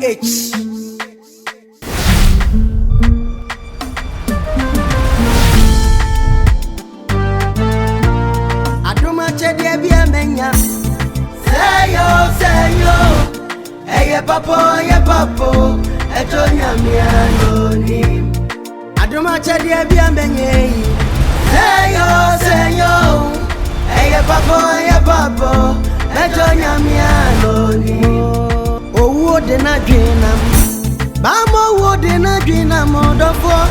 H. Aduma chedia bia menya. Say yo. Hey papo. Eto nyamia no ni. Aduma chedia bia menya. Say yo. Hey papo. Eto nyamia no ni. Owo de na dwinam. Bamo wo de na dwinam odofo.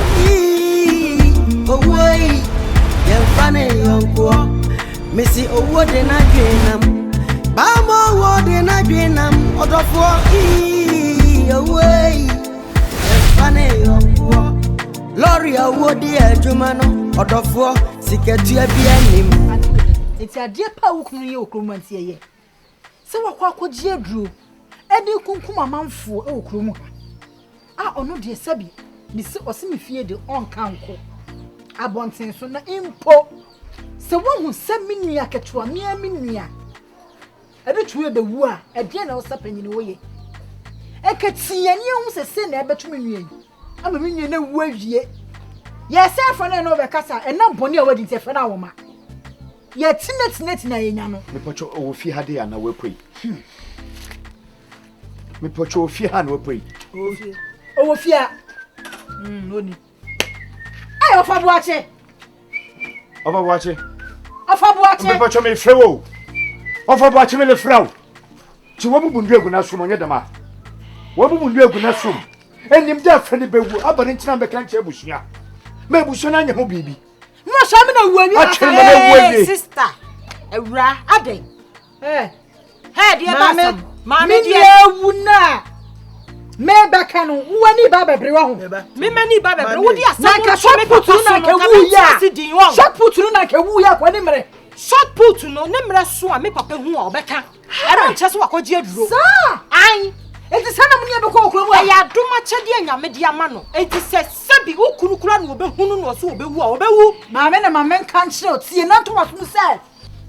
Owo yi. Yemfane yonko. Missy owo de na dwinam. Bamo wo de na dwinam odofo. Owo yi. Yemfane yonko. Lori owo de adwuma no odofo siketu abia nim. Eti ade pa wo kunu ye okromantie ye. Se wakwa akogye aduro. Edi kunkum amanfo e okromu. Ono de sabi. Misi osimi fie de onkanko. Abonten so na impo. Se wohu se minua ketewa mia minua. Ebe tuwe be wu a, ede na osapanyini wo ye. Eketiani hu se na ebetu minua yi. Ama minua na wu awie. Ye se afo na no be kasa, enam boni a wadi ntefe na woma. Ye tinetina ye nya no. Me pocho owo fi ha de ana wepoi. Me pocho owo fi ha na wepoi. Owo fi a. Oni. Ai ofabuache. Me pocho me frewo. Ofabuache me le frawo. Ti wo bubu ndu egu na so monye dama. Wo bubu ndu egu na so. Enim da fa ne bewu abane ntina be kan che busua. Me busua na nya ho bibi. No shame na wuani aka. Sister. Ewra aden. Hey dear Basam. Mama dear ewu na. Me beka no wuani ba bebre wa ho. Me mani ba bebre wo di na ka shot put na ka wu ya. Shot put na ka wu ya kwa ni mere. Shot put no ne mere so a me papa hu a obeka. Era nche so akogye aduro. Sa. An. Enti sana munye be ko okromu a ya doma chede anyame de ama no. Enti se sebi ukunukura no obehunu no so obewu a obewu. Maame na maame kan kire tie na to waso se.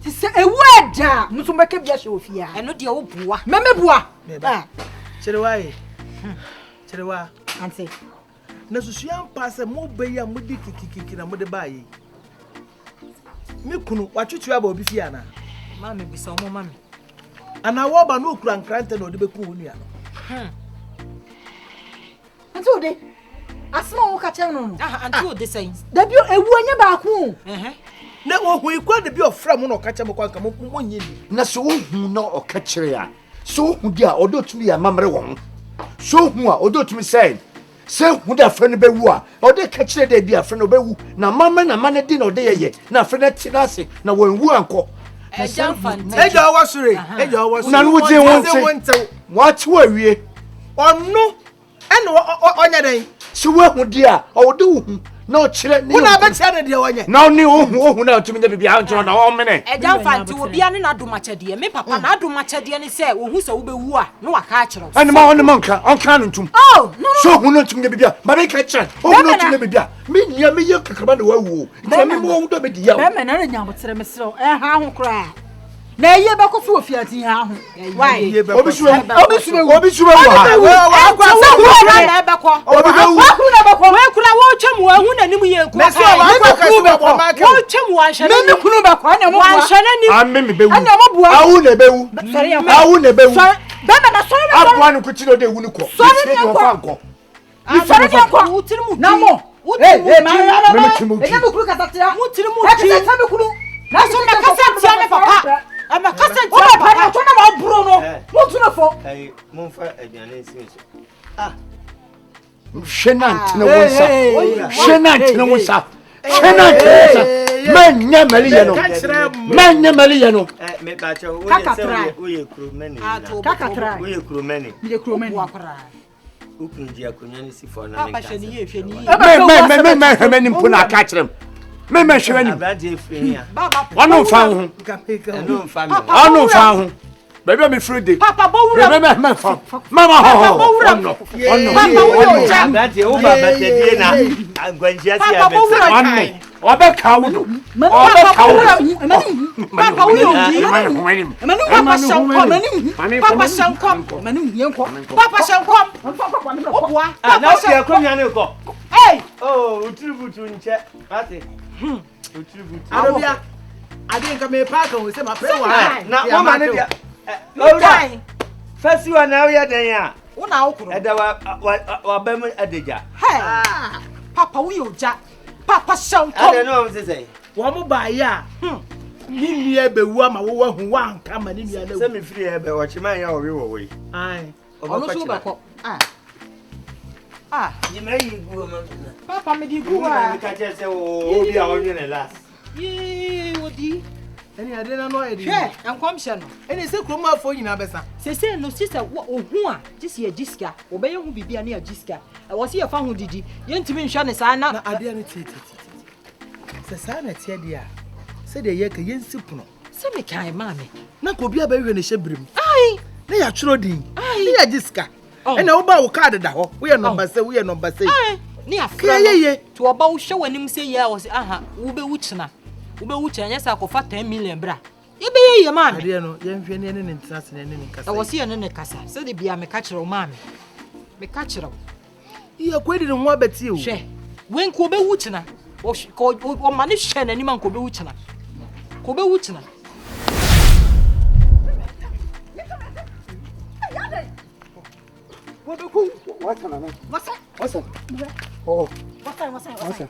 Ti se ewu ada muso beka bia hwe ofia. Eno de wo bua. Meme bua. Cherewa. Ante. Na susuan passe mo beya mudi kikiki na mode baye. Me kunu watwetwe aba obi fia na. Mama bisa omo mama. Ana wo ba no kura nkrante na ode beku onua no. Ante ode. Asma wo ka chem no. Ante ode sai. Da bio ewu anya ba ku. Na wo hu ikwa de bi ofra mo no ka chem kwa nka mo nyeni. Na so hu na oka kire ya. So hu dia odotumi ya mamre wo. So hu a odotumi say hu da afre no bewu a ode ka kire da bi afre no bewu na mama na mane di na ode yeye na afre na tinase na wanwu anko. Eja fante. Eja wasure. Na no je wonte. What we awie. Onu ene onya den. Si we hu dia ode hu na o kire ni. Una be tia de onya. Na oni hu na otumi da bibia anjo na o mene. Eja fante obi ane na adoma chede me papa na adoma chede ne se ohu se wo bewu a no waka akire. Ani ma oni manka onka no ntum. Oh, no. So hu no ntumi da bibia ma be ka kire. O hu no ntumi da bibia. Me nia me ye kakaba na wawu. Na me mo hu do be dia. Be me na nya botere me sero. Ha ho kra. Na ye be ko so ofiati ha ho. Why? Obi suwe ha. Wa na be ko. Obi be wu. We kula wo twem wo hu na nim ye ku. Na so wa ka so be ko. Wo twem wo anhye. Me kunu be ko na mo bua. Anhye na nim. Amme me be wu. Ana mo bua. Awu na be wu. Sorry ya. Awu na be wu. Be na sorry. Abua no kuti no de wu ni ko. Sorry ya ko. Sorry ya ko. Utirimu. Na mo. Me ma. timu. E na mo kunu kasa tira. Utirimu. E kasa me kunu. Na so me kasa tia me papa. Ama kasa tia papa. papa. Na to na ma buro no. Mo tu na fo. Hey, monfa aduane nsinso. Shenant na wonsa. Shenant na wonsa. Shenant na wonsa. Manya maliye no. Manya maliye no. Me ba cha wo ye kro mani. Kakatra. Wo ye kro mani. Mi de kro mani. Ukun dia kunya ni sifo na me. Papa hwe ni ye hwe ni. Me hwe ni mpuna ka kirem. Me hwe ni. Abaje free ya. Baba. Wanu fa ho. Eno fa me. Anu fa ho. Baby me free day. Papa bo wura. Me fa. Mama ho. Papa wura. Abaje wo ba batedie na agwanjia si Wanne. Obe kawo. Obe kawo. Papa wo yo di. Manu papa shankom. Papa shankom. Manu yenko. Papa shankom. Oboa. Na o se ko nyane ko. Hey. Oh, utributu nche. Ati. Utributu. Arabia. Ade nka me park o se ma pre wa. Na mama ne dia. Owura. Fasi wa na ya den ya. Wo na okuro. Eda wa ba mu adeja. Hey. Papa wo yo ja. Papa shankom. Ade no am say. Wo mo ba ya. Ni nua bewu ama wo wa hu wa nka ma ni nua na. Se me free e be wo chiman ya owe wo we. Ai. Ono so ba ko. Ni me yi gu ma. Papa me di gu Ma wa. ka che se o bi a wo ne last. Wodi. Eni ade na no edi. Hwe, enkom hye no. Eni se kroma afo nyina besa. Sese no sisa wo ohu a, gisi ya jiska. Obeye hu bibia na ya jiska. Wo se ya fa hu didi. Ye ntimi nhwa ne saa na. Na ade na ti. Se sa na tie dia. Se de ye ka yensi puno. Se me kan maame. Na ko bia ba hwe ne hyebrem. Ai. Na ya tworo din. Ai. Na ya jiska. Ena wo ba wo card da ho. Wo ye number say, wo ye number say. Ai. Ni afra. Ye. To oba wo hwe wanim se ye a wo se aha, wo be wuchina. Wo be wuchina nya sa ko fa 10 million bra. Ye be ye maame. Ade no ye nhwe ne ne ntrase ne ne kasa. Wo se ye ne kasa. Se de bia me ka kire wo maame. Me ka kire wo. Iya ko edi ne ho abeti o. Hwe. Wen ko be wuchina. O ma ne hwe na ni man ko be wuchina. Ko be wuchina. What's Oh. Wasai.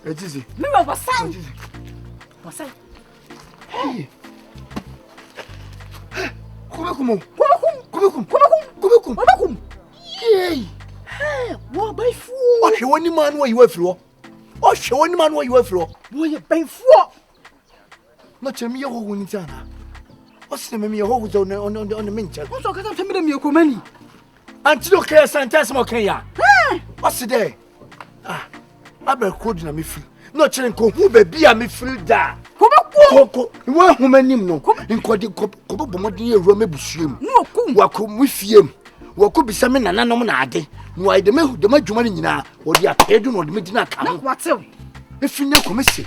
It is. Mira wasai. Wasai. Hey. Kubekum. Yay. Wo bai fu. O hwe woni man wo yiwa firi wo. Wo ye bai fu. Na chemi ye ho woni tana. O se me ye ho wo zo on mencha. Wo so kaka temi dem ye komani. Antino kaya santas mo kenya. O se de. Abel code na me firi. No chere nko hu ba bia me firi da. Koko, wo hu manim no. Nkodi kobo bomodin ye ro mebusuem. No kum. Wako mu fiem. Wako bisa me nananom na ade. No ai de me adwuma ni nyina. Odi apedu no de me dina ka Na ho. kwatew. Efi ne komese.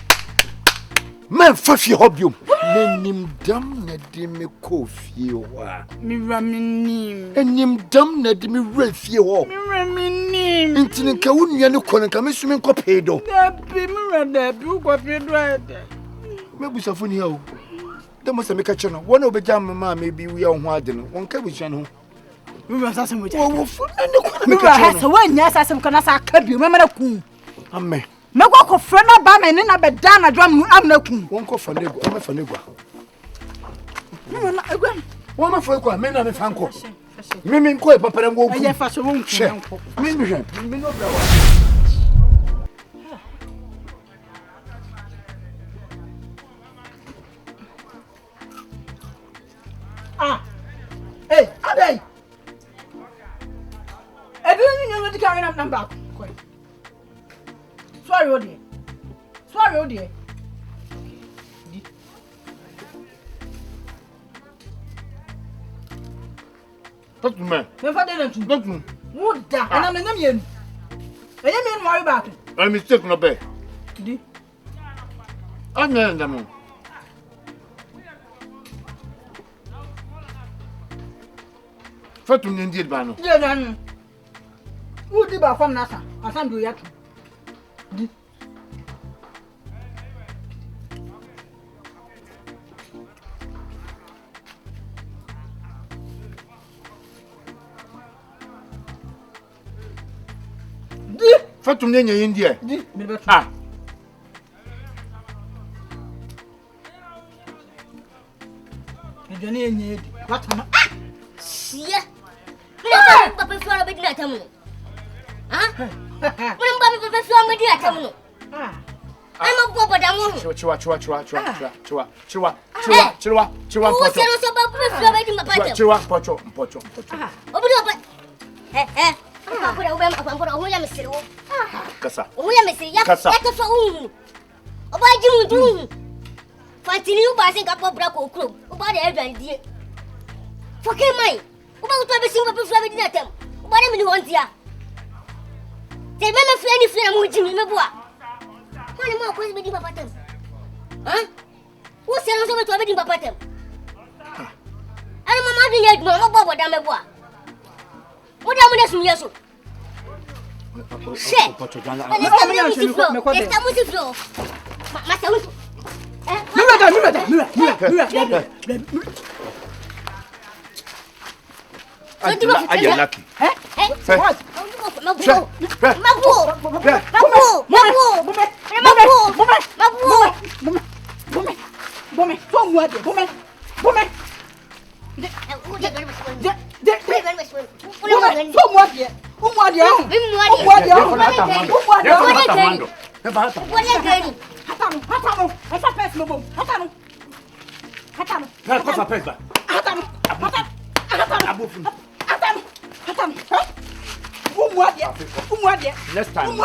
Men fa fie hobium. Menim dam na de me ko fie wa. Mira minim. Enim dam na de me wra fie ho. Mira minim. Intini ka wonua ne kono ka me sumi nko pedo. Dabi mira dabi ko pedo ade. Mebusafo ni ha o. Demo se me ka che no. Wona obeja mama me bi wi ho ade no. Won ka busua no ho. Mira sasem mo. Wo fu ne ko me Mira ka ha che se no. wanya sasem kana sa ka bi mama na ku. Amen. Me go ko frɛ na ba me ne na be da na dwam am na ku. Won ko fa nego, me fa nego. Mira na egwam. Won ma fa ko me na me fa nko. Me nko e papara ngo ku. Aye fa so won ku nko. Me no bra wa. Hey, Adey. Edu ni no di carry number. Sorry, Odie. Talk to me. Me fa de na tu. Talk to me. Muda, ana me nyam yenu. Enyam yenu worry back. I mistake no be. Di. Anya ndamo. Fatu ndi ba no. Ye dan. Udi ba fam na sa. Asan do yatu. Di. Fatu ndi nya ndi e. Di, me be tu. Ah. Edwane enye di. Watama. Sia. Mira papa fio be dina tamu. Ah? Mira papa fio be dina tamu. Ah. Ama bobo da mu. Chiwa. O se no so papa fio be dina papa. Chiwa pocho. Obi obi. Papa da obi papa o ya mesere wo. Kasa. O ya mesere ya. Ya ka fa unu. Oba ji mu. Fantini u ba se ka bra ko kro. Oba da edwan die. Foke mai. Oba u to be sin papa fio be dina tam. Oba na mi ni won dia. Te me me fia ni fia mu ji mi me boa. Money more cause be papa tem. Huh? Who say no so be papa tem? Ani mama bi yed mo bobo da mebo a. Wo da mo na sum yeso. She. Estamos en flow. I am lucky. Next time,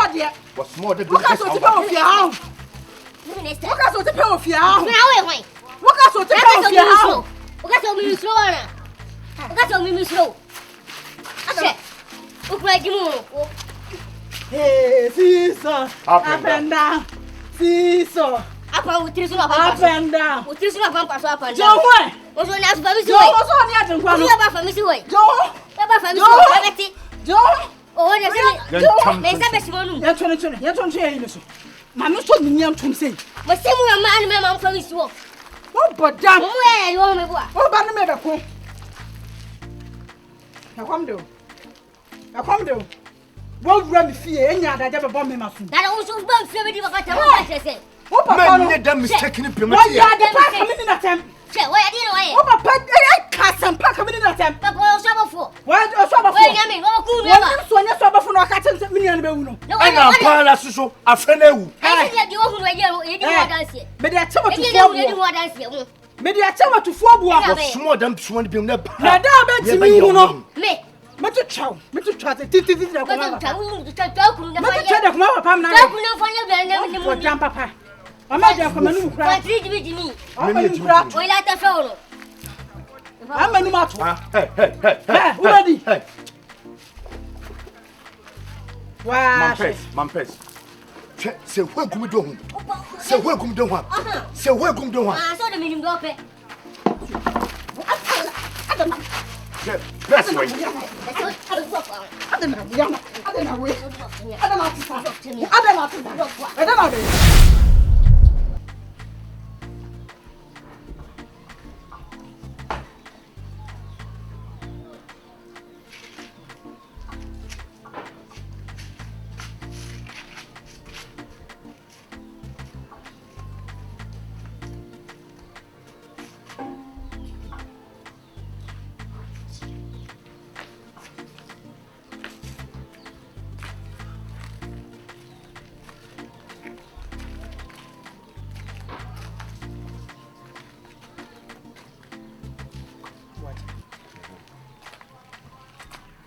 what's more than what got so to pay off your house? What got so to pay off your house? What got so to pay off your house? What got so me slow? What got so me slow? Ache. Ukra dimu. Hey, Caesar. Up and down. Caesar. Apa utiri sunu up and down. Utiri sunu apa so up and down. Joe, why? Oso na asu famisi Joe, oso ni adun kwa. Oso ba famisi woi. Joe. Ba famisi woi. Abeti. Joe. Oh, na se. Me sa be simonu. Ya twene yin so. Ma no so ni niam tum sei. Mo se mu ya ma me ma famisi wo. Wo bodam. Mo e yo me bo a. Wo ba no me be ko. Ya kwam do. Wo wura me fie enya adaja be bo me maso. Na na so ba fie be di ba ta ba trese. Wo papa no. Man, that mistake in What you are the pack coming in attempt? Che, why I didn't why? Wo papa I cast some pack coming in attempt. Papa o so before. Why o so before? Why ya me? Wo ku me ba. So nya so before no aka tell me na be wu no. I na para so afena wu. Ai se di wo hu ye di wo dance. Me dey tell Ye to di wo fo. dance. Me dey tell to fo bua. What's more than one be na. Na da be ti mi hu no. Me. Me to chow ti na ko ma. Ko ta wu ta ku na Me fa. to chow da ko ma papa na. Ta ku na fa na Ko jam papa. Mama dey ko manu kura. Fa 3 dibi ni. Manu kura. O ila ta fa o. Amanu ma to. Hey. Who ready? Wow. Mampes. Se hwe gumi do hu. Se hwe gumi do hu. Se hwe gumi do hu. Ah, so de minim do pe. Press way.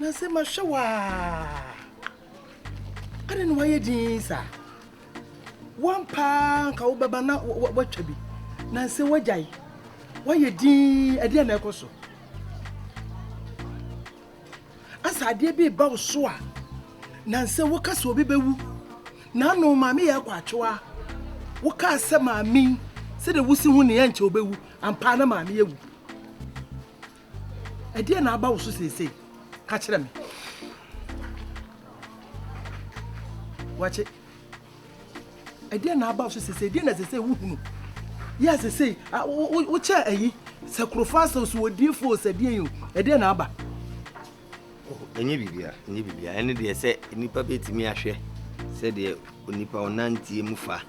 Nasema shawa. Ade no waye din sa. One pan ka wo baba na watwa bi. Na se wajai. Waye din ade na ekoso. Asa ade bi ba wo so a. Na se wo ka so obi bewu. Na no maame ya kwatwa. Wo ka se maame se de wusi hu ne ya nche obewu. Ampa na maame yewu. Ade na aba wo so sesei. Catch them. Watch it. I didn't know about say, didn't say, who? Yes, I say, what chair, eh? Sacrifices were dear for, said you. I didn't know about. Any bibia, any day say, Nipa bit me a share. Said the Nipa or Nanti Mufa.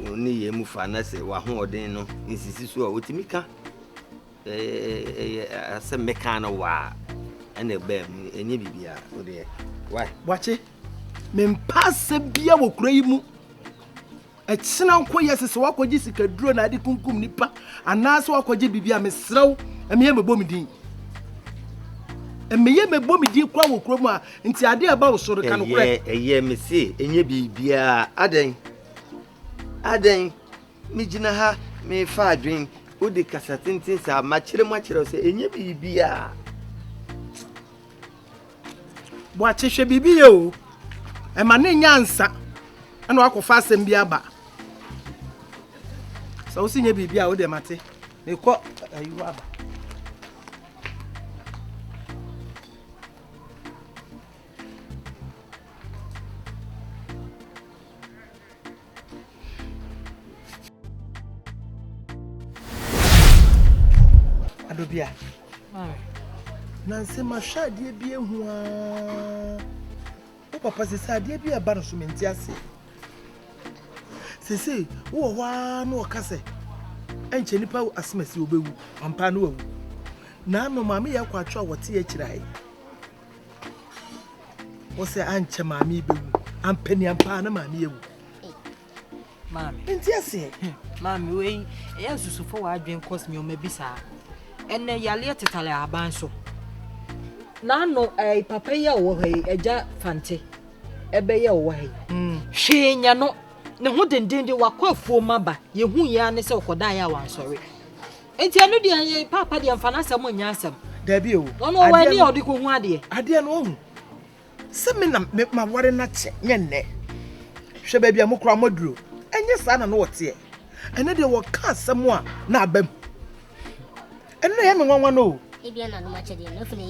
Only a Mufa, and I say, Wahon or Deno, is so what Mika. Some mechano wa. And a bear, any bibia, oh dear. Why? Watch it. Men pass a beer will crave mu. A snan quayas is walk with Jessica drone at the Kunkum Nipa, and now so I could be a miss slow, and me a bomidin. And me a bomidin crowd chroma into idea about so the kind of way. A year, me say, and ye be beer, Aden, Mijinaha, me far drink, would the Cassatintis are much say, and ye be beer. Watch it should be you. And my name answer. And walk of fast and be about. So see you baby, I would mate. They call you have. Adobia. Nancy Masha, dear be a papa says, dear be a banishment. Say, oh, no, Casse. And Chenipa asmesi obewu ampa no awu na no mama ya kwatwa wote ya kirai wo se anche mama ibewu ampani ampa na mama ewu mami enti ase mami we ya susufo wa adwen cause me o mabisa enne yale tetale aban so na no papa ya wo he eja fante ebe ya wo he hwenya no ne ho dendende wakwafuo maba ye hu ya ne se okoda ya wansori enti anu de papa de mfa na sam nya asam da bi o no wani odi ko hu ade no hu se me na ma ware na che nye nne hwe ba bia mokra moduro enye sa na no wote ene de wo ka asam a na abam ene ye me nwanwa no e bia na no ma chede no funa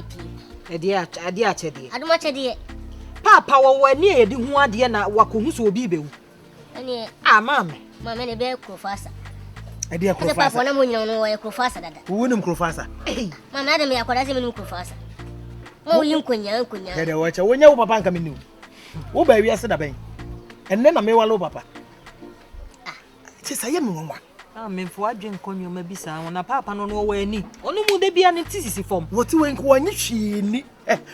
epi ade a chede aduma chede papa wo wani e di hu ade na wakohu so obi bewu ani mama ne be krofasa ade ya krofasa papa na mo nyina no wo krofasa dada wo nim krofasa mama adam ya kwada se me nim krofasa mo yin konya ade wo cha wonya wo papa nka me nim wo ba wi ase da ben enne na me walo papa ti sa ye me nwa me mfo adwen konyo mabisa wona papa no no wani onu mu de bia ne tisisi fom woti wen ko wanyi hwini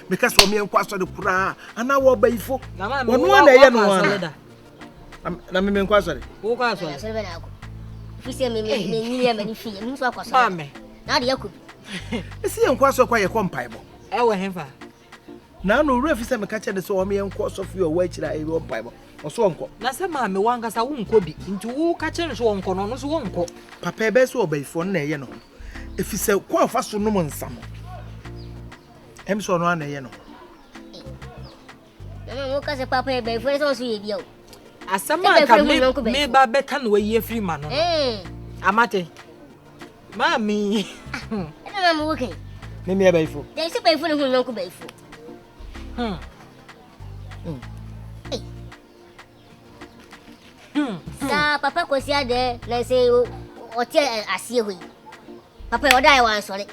me ka so me enko aso de kura ana wo ba ifo wono na ye no ana na me enko aso de wo ka aso de be na ko fisi me nyi ya mani fi mu so akwaso mama na de yakubi esi enko aso kwa ye ko mpaibo ewe hemfa na no ru afisa me ka che de so wo me enko aso fi o wa akira e wo mpaibo oso onko na se mama wanga sa wo nko bi nti wo ka che so onko no so wo nko papa ebe so obaifo na ye no efise kwa afa so no nsam em so no na ye no na mo ka se papa ebe fo so ye bia o asama ka me ba be kan we ye free man no amate mami na mo okay me me obaifo dey se obaifo ne hu nonko obaifo sa papa kosi ade na se o tie asie hoyi papa o dai wan sore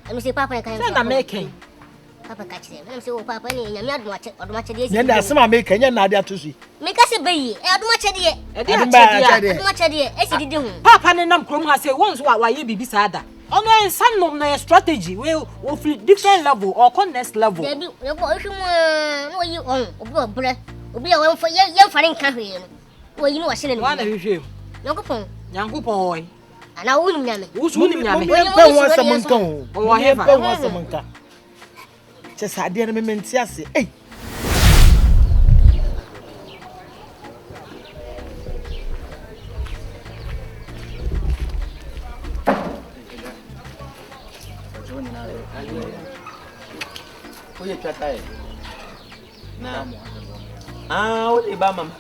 anu se papa kan na make papa ka chire na se o papa ni nyame aduma che de esi nyanda asema make nya na ade atosi me ka se bayi aduma che de aduma che de esi didi hu papa ne nam krom ha se wons wa ye bibi sada ono ensan nom na strategy we free different level or con next level debi we go hwemu no yi on obi obre obi a wan fo ye fare nka hwe no wo yi no wa hye ne wa na hwehwem Yankopon oi ana wunim nyame wunim nyame pe won asem nka o wo hefa pe won asem nka che sa ade na me menti ase Oye chata e. Na. O le ba mama.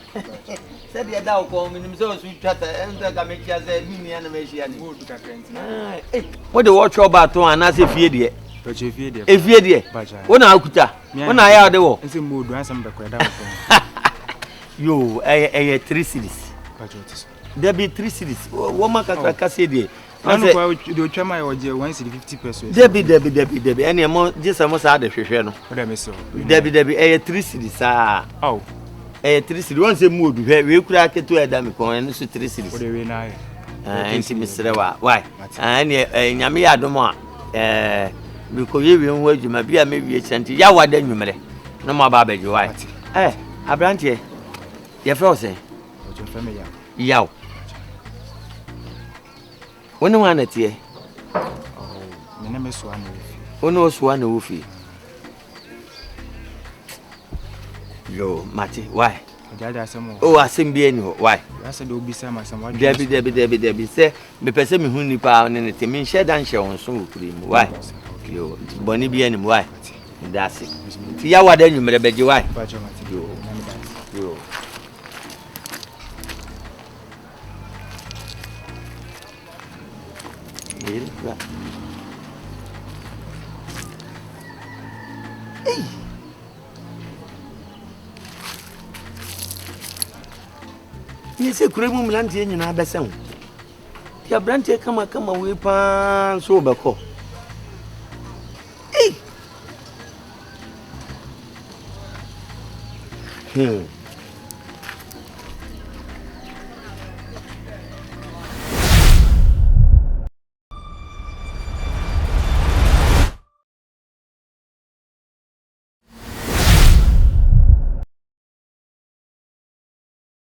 Se dia da o ko mi nim se o su chata enza ka me chia se mi ni na me hia ni. Wo du ka krenti. Wo de wo cho ba to ana se fie de. Pe che fie de. E fie de. Wo na akuta. Wo na ya de wo. Nse mo du ansam be ko da ko. Yo, 3 cities. Pa che otis. There be 3 cities. Wo ma ka se de. Anu kwa do twema ye oje 150 pesos. Debi. Ene mo jesa mo sa de hwehwe no. Wo da me so. Debi 3 cities ah. Oh. 3 cities. Won se mu odu hwe we kura keto eda me kon ene so 3 cities. Wo de we na ye. Enti misre wa. Why? Ene nyame ya domo a bi ko ye we hu adwuma bia me wie chenti ya wada nwumre. No mo ba baji why? Abrante ye fe o se. O je fe me ya. Yaw. Woni wana tie? Me na me so ana wo fi. Ono so ana wo fi. Yo, Mati, why? Dada asemo. Oh, asem bi eni ho, why? Asa de obisa ma sam wa. Debi se me pese me hu nipa ne ne te me hye dan hye won so okuri mu, why? Yo, boni bi eni mu, why? That's it. Ti ya wada nwumre beje, why? Yo. yere kura ei ni se kura mu mlantie nyina bɛsɛn ya brantie kama we pa so bɛkɔ ei